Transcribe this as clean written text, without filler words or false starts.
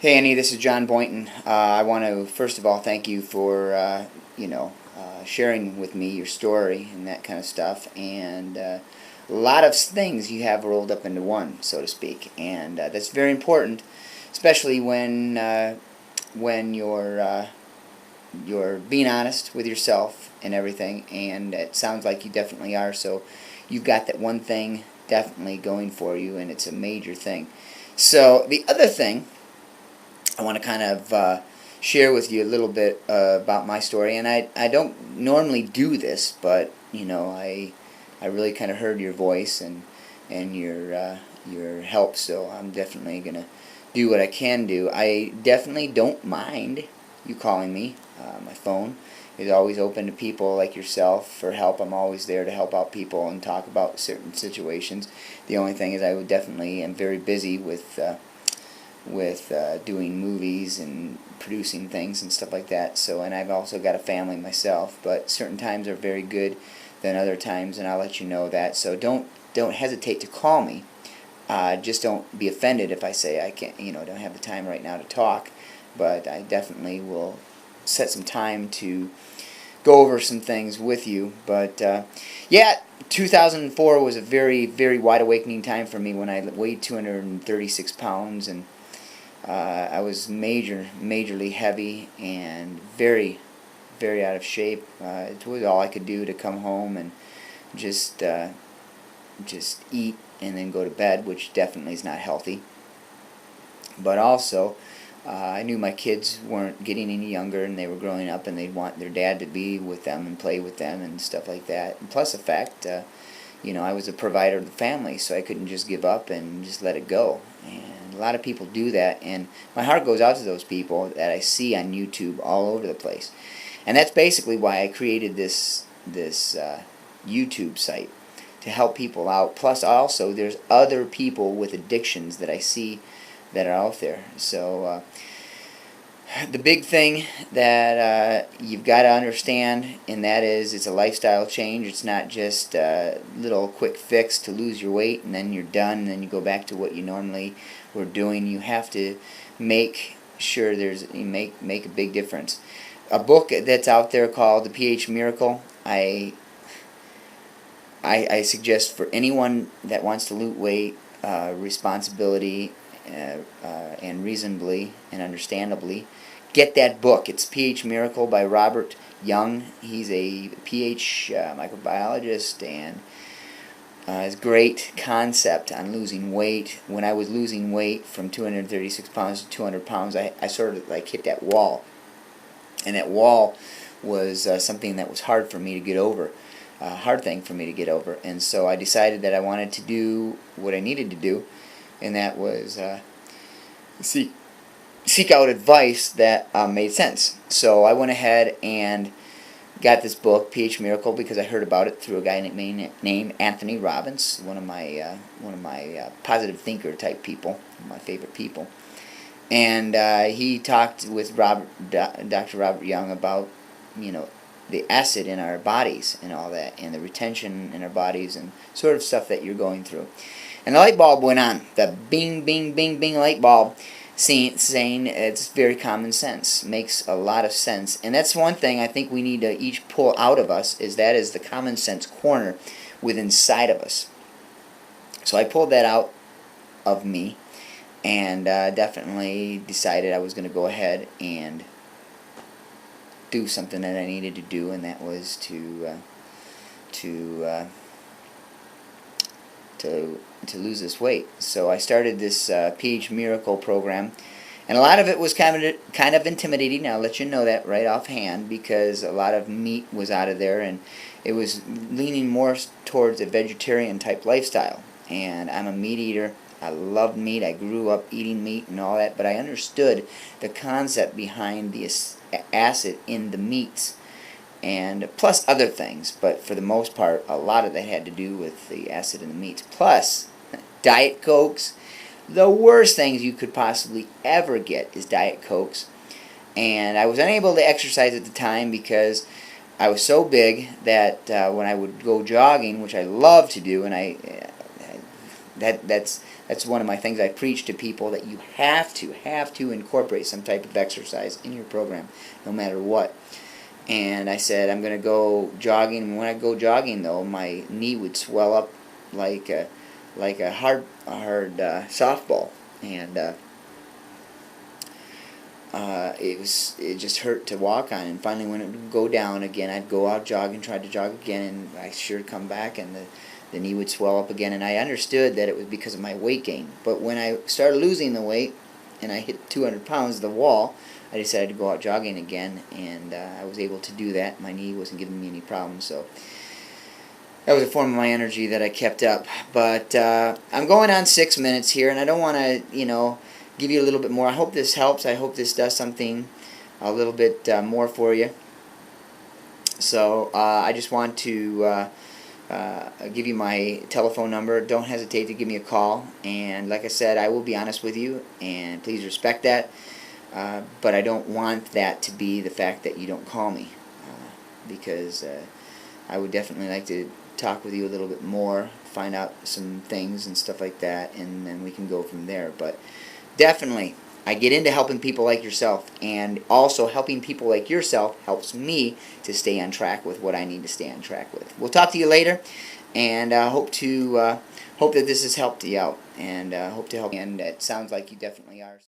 Hey Annie, this is John Boynton. I want to first of all thank you for sharing with me your story and that kind of stuff, and a lot of things you have rolled up into one, so to speak, and that's very important, especially when you're being honest with yourself and everything, and it sounds like you definitely are. So you've got that one thing definitely going for you, and it's a major thing. So the other thing I want to kind of share with you a little bit about my story. And I don't normally do this, but I really kind of heard your voice and your help, so I'm definitely gonna do what I can do. I definitely don't mind you calling me. My phone is always open to people like yourself for help. I'm always there to help out people and talk about certain situations. The only thing is I would definitely am very busy with doing movies and producing things and stuff like that. So, and I've also got a family myself, but certain times are very good than other times, and I'll let you know that. So don't hesitate to call me. Just don't be offended if I say I can't, don't have the time right now to talk. But I definitely will set some time to go over some things with you. But yeah, 2004 was a very, very wide awakening time for me when I weighed 236 pounds, and I was majorly heavy and very, very out of shape. It was all I could do to come home and just eat and then go to bed, which definitely is not healthy. But also, I knew my kids weren't getting any younger, and they were growing up, and they'd want their dad to be with them and play with them and stuff like that. And plus the fact, I was a provider of the family, so I couldn't just give up and just let it go. And a lot of people do that, and my heart goes out to those people that I see on YouTube all over the place. And that's basically why I created this YouTube site, to help people out. Plus, also, there's other people with addictions that I see that are out there. So the big thing that you've got to understand, and that is it's a lifestyle change. It's not just a little quick fix to lose your weight and then you're done and then you go back to what you normally were doing. You have to make sure you make a big difference. A book that's out there called The pH Miracle, I suggest for anyone that wants to lose weight, responsibility, and reasonably and understandably, get that book. It's pH Miracle by Robert Young. He's a pH microbiologist, and his great concept on losing weight. When I was losing weight from 236 pounds to 200 pounds, I sort of like hit that wall. And that wall was something that was hard for me to get over. A hard thing for me to get over. And so I decided that I wanted to do what I needed to do, and that was seek out advice that made sense. So I went ahead and got this book, pH Miracle, because I heard about it through a guy named Anthony Robbins, one of my positive thinker type people, my favorite people. And he talked with Dr. Robert Young about the acid in our bodies and all that, and the retention in our bodies and sort of stuff that you're going through. And the light bulb went on. The bing, bing, bing, bing light bulb, saying it's very common sense. Makes a lot of sense. And that's one thing I think we need to each pull out of us, is the common sense corner within inside of us. So I pulled that out of me, and definitely decided I was going to go ahead and do something that I needed to do, and that was to lose this weight. So I started this pH Miracle program, and a lot of it was kind of intimidating. I'll let you know that right offhand, because a lot of meat was out of there, and it was leaning more towards a vegetarian type lifestyle. And I'm a meat eater. I loved meat. I grew up eating meat and all that, but I understood the concept behind the acid in the meats, and plus other things, but for the most part, a lot of that had to do with the acid in the meats. Plus, Diet Cokes. The worst things you could possibly ever get is Diet Cokes. And I was unable to exercise at the time because I was so big that when I would go jogging, which I love to do, and I That's one of my things I preach to people, that you have to incorporate some type of exercise in your program, no matter what. And I said I'm going to go jogging. And when I go jogging, though, my knee would swell up like a hard softball, and it just hurt to walk on. And finally, when it would go down again, I'd go out jogging, try to jog again, and I sure come back, and the knee would swell up again. And I understood that it was because of my weight gain. But when I started losing the weight, and I hit 200 pounds of the wall, I decided to go out jogging again, and I was able to do that. My knee wasn't giving me any problems, so that was a form of my energy that I kept up. But I'm going on 6 minutes here, and I don't want to, give you a little bit more. I hope this helps. I hope this does something a little bit more for you. So I just want to give you my telephone number. Don't hesitate to give me a call. And like I said, I will be honest with you, and please respect that. But I don't want that to be the fact that you don't call me, because I would definitely like to talk with you a little bit more, find out some things and stuff like that, and then we can go from there. But definitely, I get into helping people like yourself, and also helping people like yourself helps me to stay on track with what I need to stay on track with. We'll talk to you later, and hope that this has helped you out, and hope to help you. And it sounds like you definitely are.